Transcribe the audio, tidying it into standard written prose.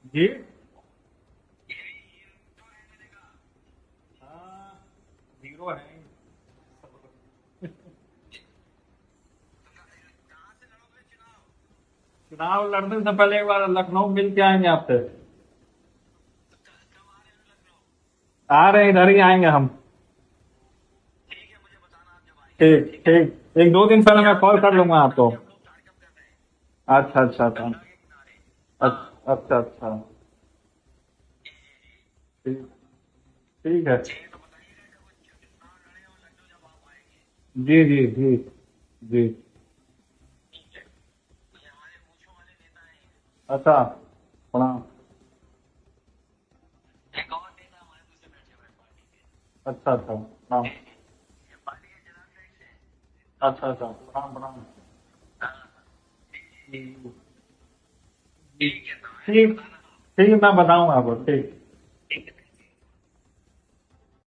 जी। हाँ, हीरो है। चुनाव लड़ने से पहले एक बार लखनऊ मिल के आएंगे आपसे। आ रहे हैं, इधर ही आएंगे हम। ठीक ठीक, एक दो दिन पहले मैं कॉल कर लूंगा आपको। अच्छा अच्छा अच्छा। अच्छा अच्छा। ठीक। ठीक है। जी जी जी। जी। अच्छा। प्रणाम। अच्छा अच्छा प्रणाम। अच्छा अच्छा प्रणाम प्रणाम। जी, जी। ठीक। ठीक है, मैं बताऊंगा आपको। ठीक।